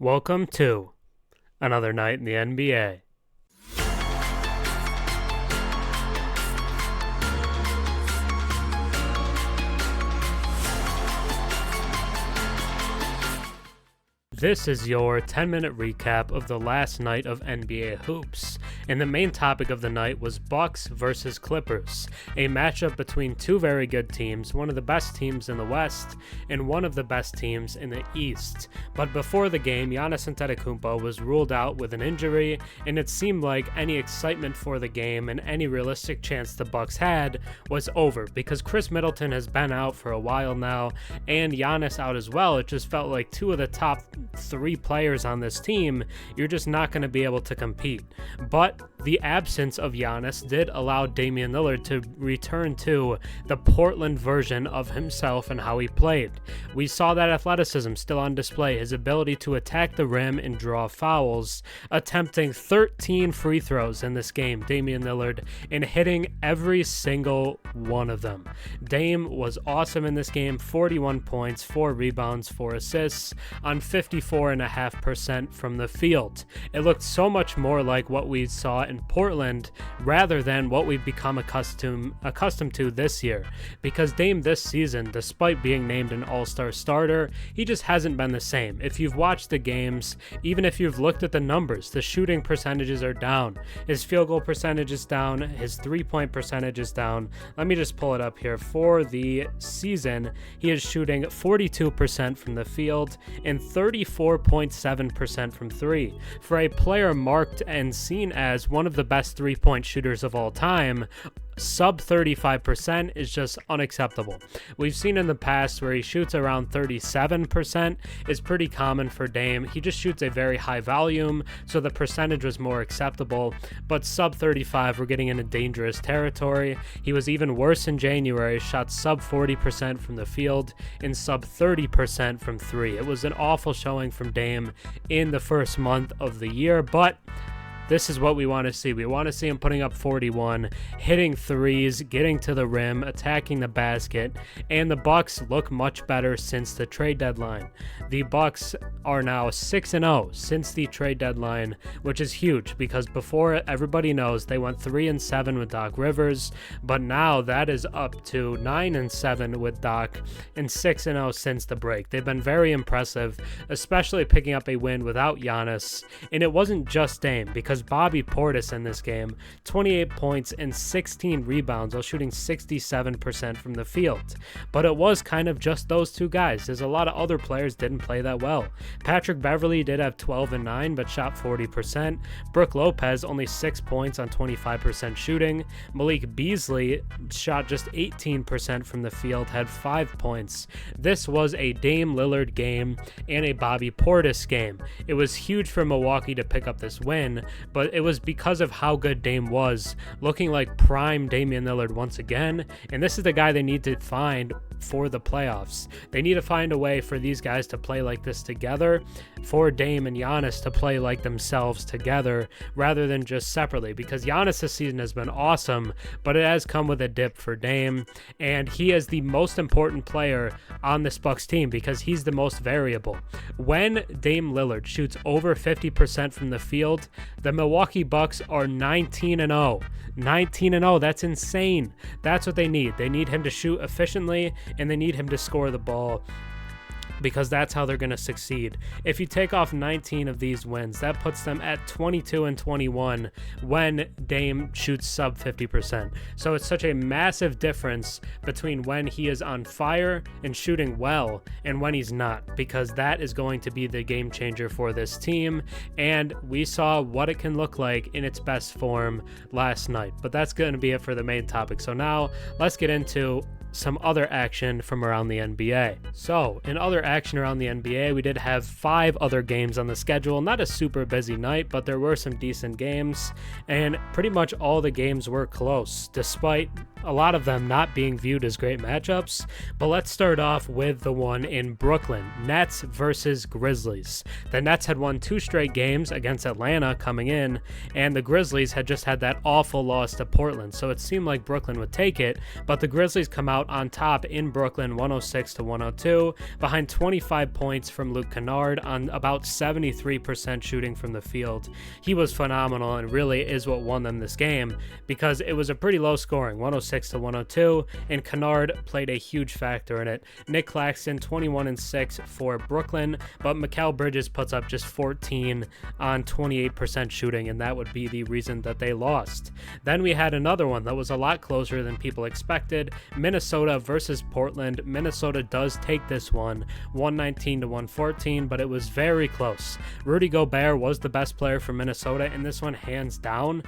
Welcome to another night in the NBA. This is your 10-minute recap of the last night of NBA hoops, and the main topic of the night was Bucks versus Clippers, a matchup between two very good teams, one of the best teams in the West and one of the best teams in the East. But before the game, Giannis Antetokounmpo was ruled out with an injury, and it seemed like any excitement for the game and any realistic chance the Bucks had was over, because Khris Middleton has been out for a while now, and Giannis out as well. It just felt like two of the top three players on this team, you're just not going to be able to compete. But the absence of Giannis did allow Damian Lillard to return to the Portland version of himself and how he played. We saw that athleticism still on display, his ability to attack the rim and draw fouls, attempting 13 free throws in this game, Damian Lillard, and hitting every single one of them. Dame was awesome in this game, 41 points, 4 rebounds, 4 assists on 54.5% from the field. It looked so much more like what we saw in Portland rather than what we've become accustomed to this year, because Dame this season, despite being named an all-star starter, he just hasn't been the same. If you've watched the games, even if you've looked at the numbers, the shooting percentages are down, his field goal percentage is down, his three-point percentage is down. Let me just pull it up here. For the season, he is shooting 42% from the field and 34.7% from three. For a player marked and seen as one of the best three-point shooters of all time, sub 35% is just unacceptable. We've seen in the past where he shoots around 37% is pretty common for Dame. He just shoots a very high volume, so the percentage was more acceptable, but sub 35, we're getting into dangerous territory. He was even worse in January, shot sub 40% from the field and sub 30% from three. It was an awful showing from Dame in the first month of the year, but this is what we want to see. We want to see him putting up 41, hitting threes, getting to the rim, attacking the basket, and the Bucks look much better since the trade deadline. The Bucks are now 6-0 since the trade deadline, which is huge because before, everybody knows they went 3-7 with Doc Rivers, but now that is up to 9-7 with Doc and 6-0 since the break. They've been very impressive, especially picking up a win without Giannis, and it wasn't just Dame, because Bobby Portis in this game, 28 points and 16 rebounds while shooting 67% from the field. But it was kind of just those two guys. There's a lot of other players didn't play that well. Patrick Beverley did have 12 and 9 but shot 40%. Brook Lopez only 6 points on 25% shooting. Malik Beasley shot just 18% from the field, had 5 points. This was a Dame Lillard game and a Bobby Portis game. It was huge for Milwaukee to pick up this win, but it was because of how good Dame was, looking like prime Damian Lillard once again, and this is the guy they need to find for the playoffs. They need to find a way for these guys to play like this together, for Dame and Giannis to play like themselves together rather than just separately, because Giannis this season has been awesome, but it has come with a dip for Dame, and he is the most important player on this Bucks team because he's the most variable. When Dame Lillard shoots over 50% from the field, the Milwaukee Bucks are 19-0. 19-0, that's insane. That's what they need. They need him to shoot efficiently, and they need him to score the ball, because that's how they're going to succeed. If you take off 19 of these wins, that puts them at 22-21 when Dame shoots sub 50%. So it's such a massive difference between when he is on fire and shooting well and when he's not, because that is going to be the game changer for this team, and we saw what it can look like in its best form last night. But that's going to be it for the main topic. So now let's get into some other action from around the NBA. So, in other action around the NBA, we did have 5 other games on the schedule. Not a super busy night, but there were some decent games, and pretty much all the games were close, despite a lot of them not being viewed as great matchups. But let's start off with the one in Brooklyn, Nets versus Grizzlies. The Nets had won 2 straight games against Atlanta coming in, and the Grizzlies had just had that awful loss to Portland, so it seemed like Brooklyn would take it, but the Grizzlies come out on top in Brooklyn 106-102, behind 25 points from Luke Kennard on about 73% shooting from the field. He was phenomenal and really is what won them this game, because it was a pretty low scoring, 106-102, and Kennard played a huge factor in it. Nick Claxton 21-6 for Brooklyn, but Mikal Bridges puts up just 14 on 28% shooting, and that would be the reason that they lost. Then we had another one that was a lot closer than people expected, Minnesota versus Portland. Minnesota does take this one 119-114, but it was very close. Rudy Gobert was the best player for Minnesota in this one, hands down.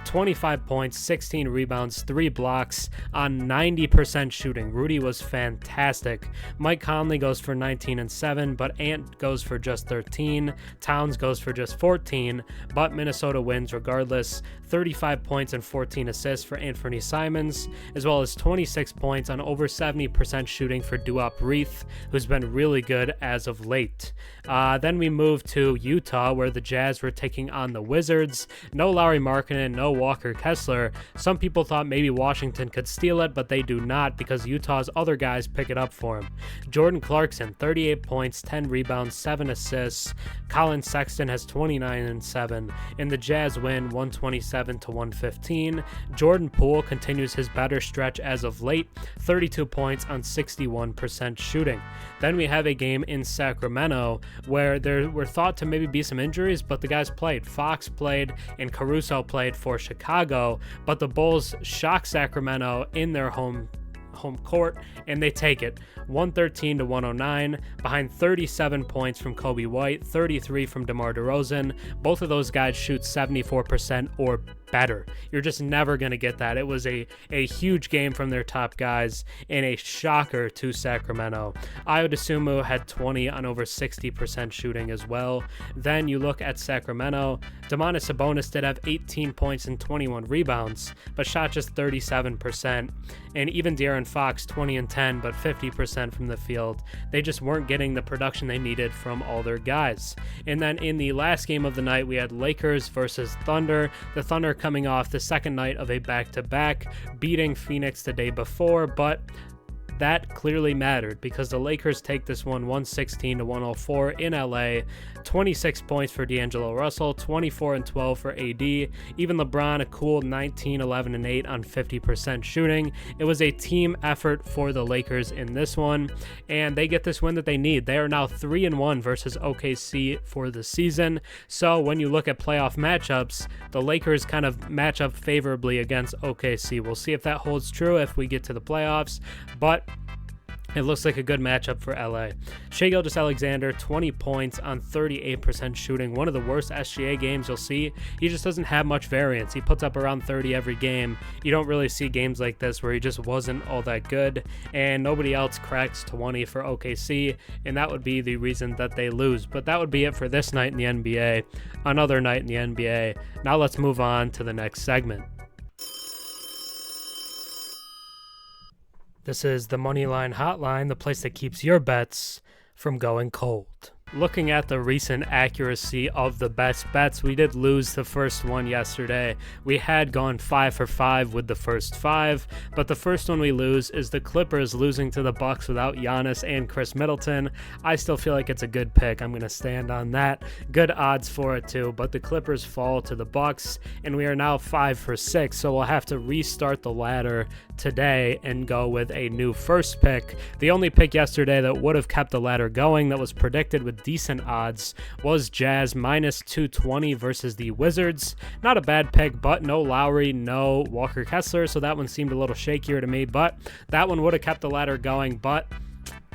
25 points, 16 rebounds, 3 blocks on 90% shooting. Rudy was fantastic. Mike Conley goes for 19 and 7, but Ant goes for just 13. Towns goes for just 14, but Minnesota wins regardless. 35 points and 14 assists for Anthony Simons, as well as 26 points on over 70% shooting for Duop Reith, who's been really good as of late. Then we move to Utah, where the Jazz were taking on the Wizards. No Lauri Markkanen, no Walker Kessler. Some people thought maybe Washington could steal it, but they do not, because Utah's other guys pick it up for him. Jordan Clarkson, 38 points, 10 rebounds, 7 assists. Colin Sexton has 29 and 7, and the Jazz win 127-115. Jordan Poole continues his better stretch as of late, 32 points on 61% shooting. Then we have a game in Sacramento where there were thought to maybe be some injuries, but the guys played. Fox played and Caruso played for Chicago, but the Bulls shock Sacramento in their home court, and they take it 113-109, behind 37 points from Kobe White, 33 from DeMar DeRozan. Both of those guys shoot 74% or better. You're just never going to get that. It was a huge game from their top guys and a shocker to Sacramento. Ayo Dosunmu had 20 on over 60% shooting as well. Then you look at Sacramento. Domantas Sabonis did have 18 points and 21 rebounds, but shot just 37%. And even De'Aaron Fox, 20 and 10, but 50% from the field. They just weren't getting the production they needed from all their guys. And then in the last game of the night, we had Lakers versus Thunder. The Thunder coming off the second night of a back-to-back, beating Phoenix the day before, but that clearly mattered because the Lakers take this one 116-104 in LA. 26 points for D'Angelo Russell, 24 and 12 for AD. Even LeBron, a cool 19, 11 and 8 on 50% shooting. It was a team effort for the Lakers in this one, and they get this win that they need. They are now 3-1 versus OKC for the season. So when you look at playoff matchups, the Lakers kind of match up favorably against OKC. We'll see if that holds true if we get to the playoffs, but it looks like a good matchup for LA. Shai Gilgeous-Alexander, 20 points on 38% shooting. One of the worst SGA games you'll see. He just doesn't have much variance. He puts up around 30 every game. You don't really see games like this where he just wasn't all that good, and nobody else cracks 20 for OKC, and that would be the reason that they lose. But that would be it for this night in the NBA. Another night in the NBA. Now let's move on to the next segment. This is the Moneyline Hotline, the place that keeps your bets from going cold. Looking at the recent accuracy of the best bets, we did lose the first one yesterday. We had gone 5 for 5 with the first 5, but the first one we lose is the Clippers losing to the Bucks without Giannis and Khris Middleton. I still feel like it's a good pick. I'm going to stand on that. Good odds for it too, but the Clippers fall to the Bucks, and we are now 5 for 6, so we'll have to restart the ladder today and go with a new first pick. The only pick yesterday that would have kept the ladder going that was predicted with decent odds was Jazz minus 220 versus the Wizards. Not a bad pick, but no Lowry, no Walker Kessler, so that one seemed a little shakier to me, but that one would have kept the ladder going, but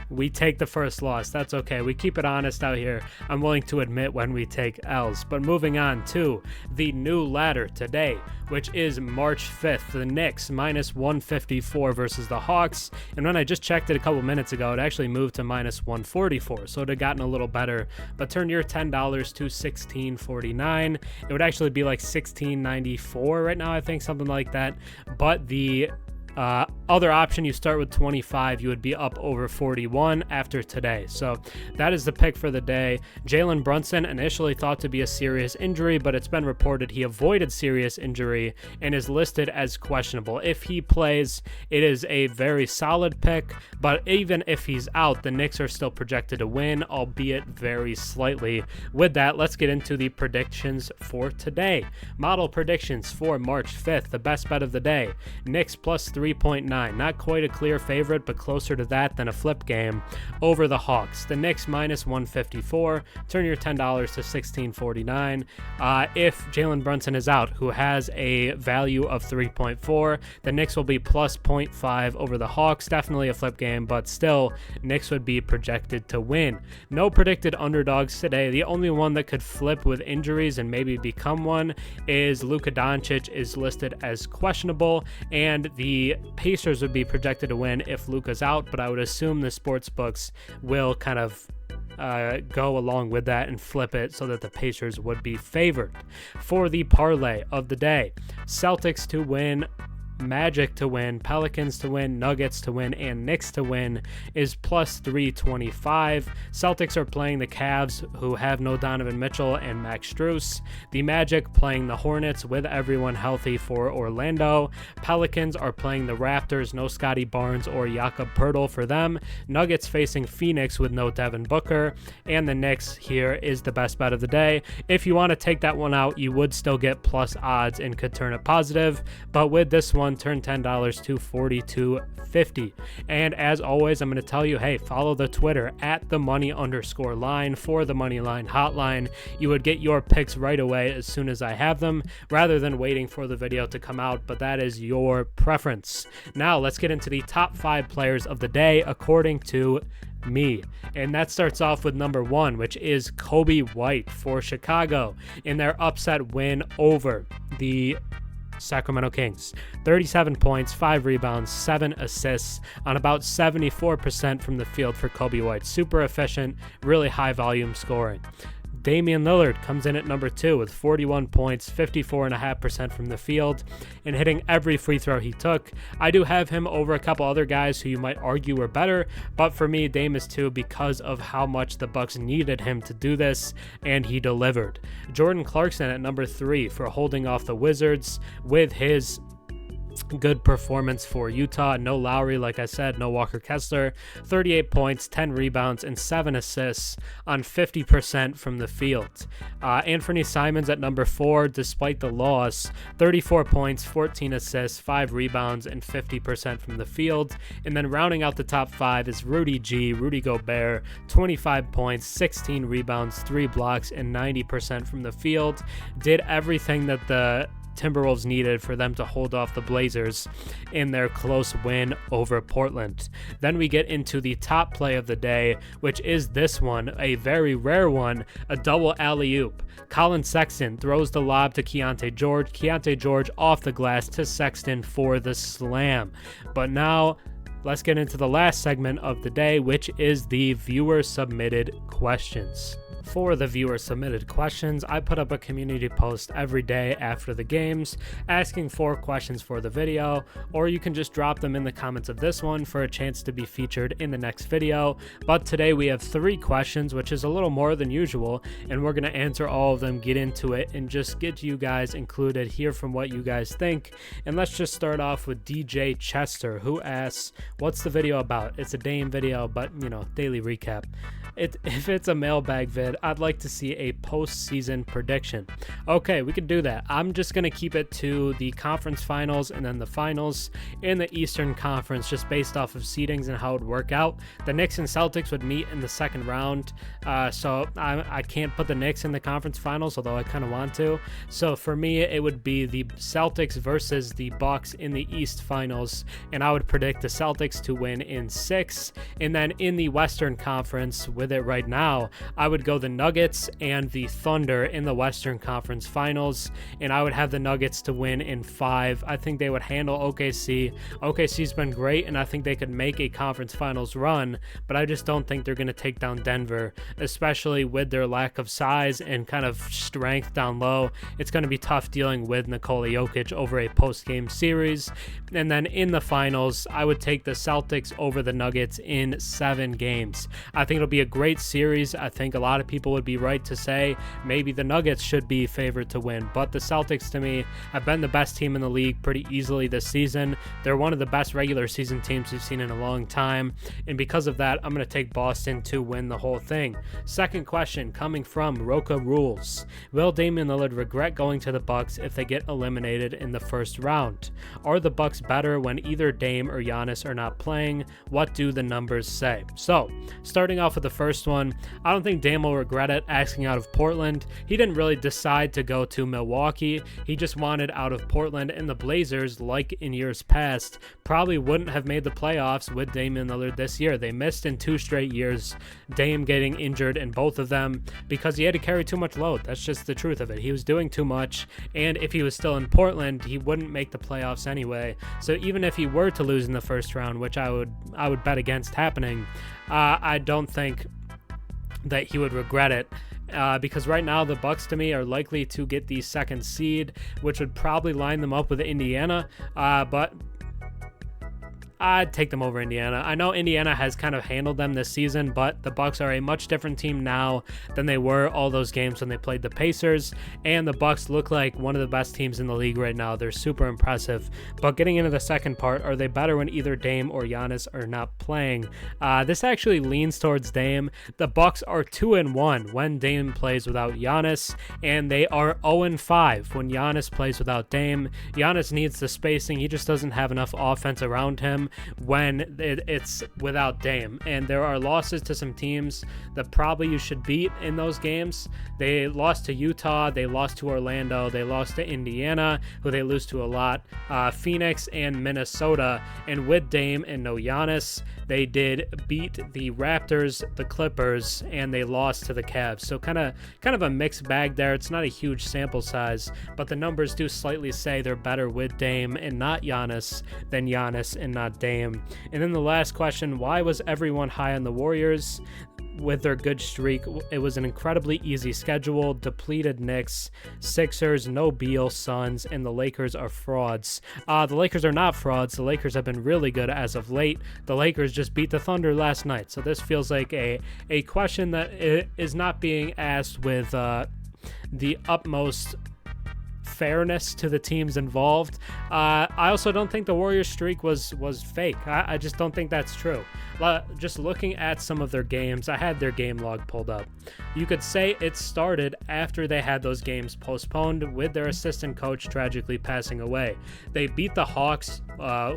we take the first loss. That's okay. We keep it honest out here. I'm willing to admit when we take L's. But moving on to the new ladder today, which is March 5th. The Knicks minus 154 versus the Hawks. And when I just checked it a couple minutes ago, it actually moved to minus 144. So it had gotten a little better. But turn your $10 to $16.49. It would actually be like $16.94 right now, I think, something like that. But the Other option, you start with 25, you would be up over 41 after today. So that is the pick for the day. Jalen Brunson, initially thought to be a serious injury, but it's been reported he avoided serious injury and is listed as questionable. If he plays, it is a very solid pick, but even if he's out, the Knicks are still projected to win, albeit very slightly. With that, let's get into the predictions for today. Model predictions for March 5th, the best bet of the day. Knicks plus 3.9. Not quite a clear favorite, but closer to that than a flip game over the Hawks. The Knicks minus 154. Turn your $10 to $16.49. If Jalen Brunson is out, who has a value of 3.4, the Knicks will be plus 0.5 over the Hawks. Definitely a flip game, but still, Knicks would be projected to win. No predicted underdogs today. The only one that could flip with injuries and maybe become one is Luka Doncic is listed as questionable, and the Pacers would be projected to win if Luka's out, but I would assume the sports books will kind of go along with that and flip it so that the Pacers would be favored. For the parlay of the day, Celtics to win, Magic to win, Pelicans to win, Nuggets to win, and Knicks to win is plus 325. Celtics are playing the Cavs, who have no Donovan Mitchell and Max Strus. The Magic playing the Hornets with everyone healthy for Orlando. Pelicans are playing the Raptors, no Scotty Barnes or Jakob Poeltl for them. Nuggets facing Phoenix with no Devin Booker. And the Knicks here is the best bet of the day. If you want to take that one out, you would still get plus odds and could turn it positive. But with this one, turn $10 to $42.50. And as always, I'm going to tell you, hey, follow the Twitter at the money_line for the Moneyline Hotline. You would get your picks right away as soon as I have them, rather than waiting for the video to come out, but that is your preference. Now let's get into the top 5 players of the day according to me. And that starts off with number 1, which is Kobe White for Chicago in their upset win over the Sacramento Kings. 37 points, 5 rebounds, 7 assists on about 74% from the field for Kobe White. Super efficient, really high volume scoring. Damian Lillard comes in at number 2 with 41 points, 54.5% from the field, and hitting every free throw he took. I do have him over a couple other guys who you might argue were better, but for me, Dame is 2 because of how much the Bucks needed him to do this, and he delivered. Jordan Clarkson at number 3 for holding off the Wizards with his good performance for Utah. No Lauri, like I said, no Walker Kessler. 38 points, 10 rebounds, and 7 assists on 50% from the field. Anthony Simons at number 4, despite the loss, 34 points, 14 assists, 5 rebounds, and 50% from the field. And then rounding out the top 5 is Rudy Gobert, 25 points, 16 rebounds, 3 blocks, and 90% from the field. Did everything that the Timberwolves needed for them to hold off the Blazers in their close win over Portland. Then we get into the top play of the day, which is this one, a very rare one, a double alley-oop. Colin Sexton throws the lob to Keontae George. Keontae George off the glass to Sexton for the slam. But now let's get into the last segment of the day, which is the viewer-submitted questions. For the viewer-submitted questions, I put up a community post every day after the games asking for questions for the video, or you can just drop them in the comments of this one for a chance to be featured in the next video. But today we have 3 questions, which is a little more than usual, and we're going to answer all of them, get into it, and just get you guys included, hear from what you guys think. And let's just start off with DJ Chester, who asks, what's the video about? It's a Dame video, but, daily recap. If it's a mailbag vid, I'd like to see a postseason prediction. Okay, we can do that. I'm just going to keep it to the conference finals and then the finals in the Eastern Conference, just based off of seedings and how it would work out. The Knicks and Celtics would meet in the second round, so I can't put the Knicks in the conference finals, although I kind of want to. So for me, it would be the Celtics versus the Bucks in the East finals, and I would predict the Celtics to win in 6. And then in the Western Conference, with it right now, I would go the Nuggets and the Thunder in the Western Conference Finals, and I would have the Nuggets to win in 5. I think they would handle OKC. OKC's been great, and I think they could make a conference finals run, but I just don't think they're going to take down Denver, especially with their lack of size and kind of strength down low. It's going to be tough dealing with Nikola Jokic over a post-game series. And then in the finals, I would take the Celtics over the Nuggets in 7 games. I think it'll be a great series. I think a lot of people would be right to say maybe the Nuggets should be favored to win, but the Celtics to me have been the best team in the league pretty easily this season. They're one of the best regular season teams we've seen in a long time, and because of that, I'm going to take Boston to win the whole thing. Second question coming from Roca Rules. Will Damian Lillard regret going to the Bucks if they get eliminated in the first round? Are the Bucks better when either Dame or Giannis are not playing? What do the numbers say? So, starting off with the first one, I don't think Dame will regret it asking out of Portland. He didn't really decide to go to Milwaukee. He just wanted out of Portland, and the Blazers, like in years past, probably wouldn't have made the playoffs with Damian Lillard this year. They missed in 2 straight years, Dame getting injured in both of them because he had to carry too much load. That's just the truth of it. He was doing too much, and if he was still in Portland, he wouldn't make the playoffs anyway. So even if he were to lose in the first round, which I would bet against happening, I don't think that he would regret it. Because right now the Bucks to me are likely to get the 2nd seed, which would probably line them up with Indiana, but I'd take them over Indiana. I know Indiana has kind of handled them this season, but the Bucks are a much different team now than they were all those games when they played the Pacers, and the Bucks look like one of the best teams in the league right now. They're super impressive. But getting into the second part, are they better when either Dame or Giannis are not playing? This actually leans towards Dame. The Bucks are 2-1 when Dame plays without Giannis, and they are 0-5 when Giannis plays without Dame. Giannis needs the spacing. He just doesn't have enough offense around him when it's without Dame. And there are losses to some teams that probably you should beat in those games. They lost to Utah, they lost to Orlando, they lost to Indiana, who they lose to a lot, Phoenix and Minnesota. And with Dame and no Giannis, they did beat the Raptors, the Clippers, and they lost to the Cavs. So kind of a mixed bag there. It's not a huge sample size, but the numbers do slightly say they're better with Dame and not Giannis than Giannis and not Dame. And then the last question, why was everyone high on the Warriors? With their good streak, it was an incredibly easy schedule. Depleted Knicks, Sixers, no Beal, Suns, and the Lakers are frauds. The Lakers are not frauds. The Lakers have been really good as of late. The Lakers just beat the Thunder last night. So this feels like a question that is not being asked with the utmost fairness to the teams involved. I also don't think the Warriors streak was fake. I just don't think that's true. Just looking at some of their games, I had their game log pulled up. You could say it started after they had those games postponed with their assistant coach tragically passing away. They beat the Hawks,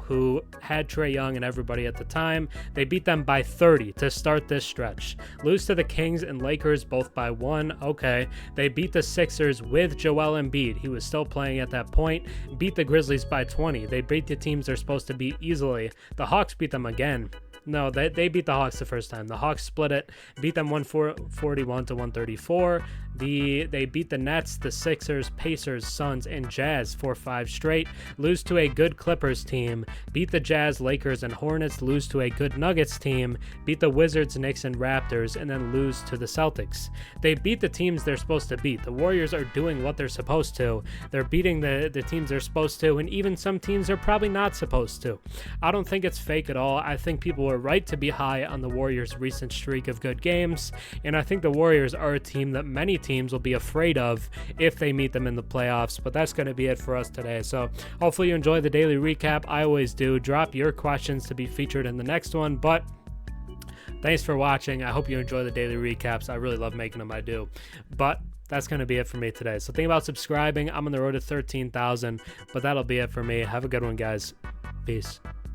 who had Trae Young and everybody at the time. They beat them by 30 to start this stretch. Lose to the Kings and Lakers both by 1. Okay. They beat the Sixers with Joel Embiid. He was still playing at that point. Beat the Grizzlies by 20. They beat the teams they're supposed to beat easily. The Hawks beat them again. No, they beat the Hawks the first time. The Hawks split it, beat them 141 to 134. They beat the Nets, the Sixers, Pacers, Suns, and Jazz 4-5 straight. Lose to a good Clippers team. Beat the Jazz, Lakers, and Hornets. Lose to a good Nuggets team. Beat the Wizards, Knicks, and Raptors, and then lose to the Celtics. They beat the teams they're supposed to beat. The Warriors are doing what they're supposed to. They're beating the teams they're supposed to, and even some teams they're probably not supposed to. I don't think it's fake at all. I think people were right to be high on the Warriors' recent streak of good games, and I think the Warriors are a team that many teams will be afraid of if they meet them in the playoffs. But that's going to be it for us today. So hopefully you enjoy the daily recap. I always do. Drop your questions to be featured in the next one. But thanks for watching. I hope you enjoy the daily recaps. I really love making them. I do. But that's going to be it for me today. So think about subscribing. I'm on the road to 13,000, but that'll be it for me. Have a good one, guys. Peace.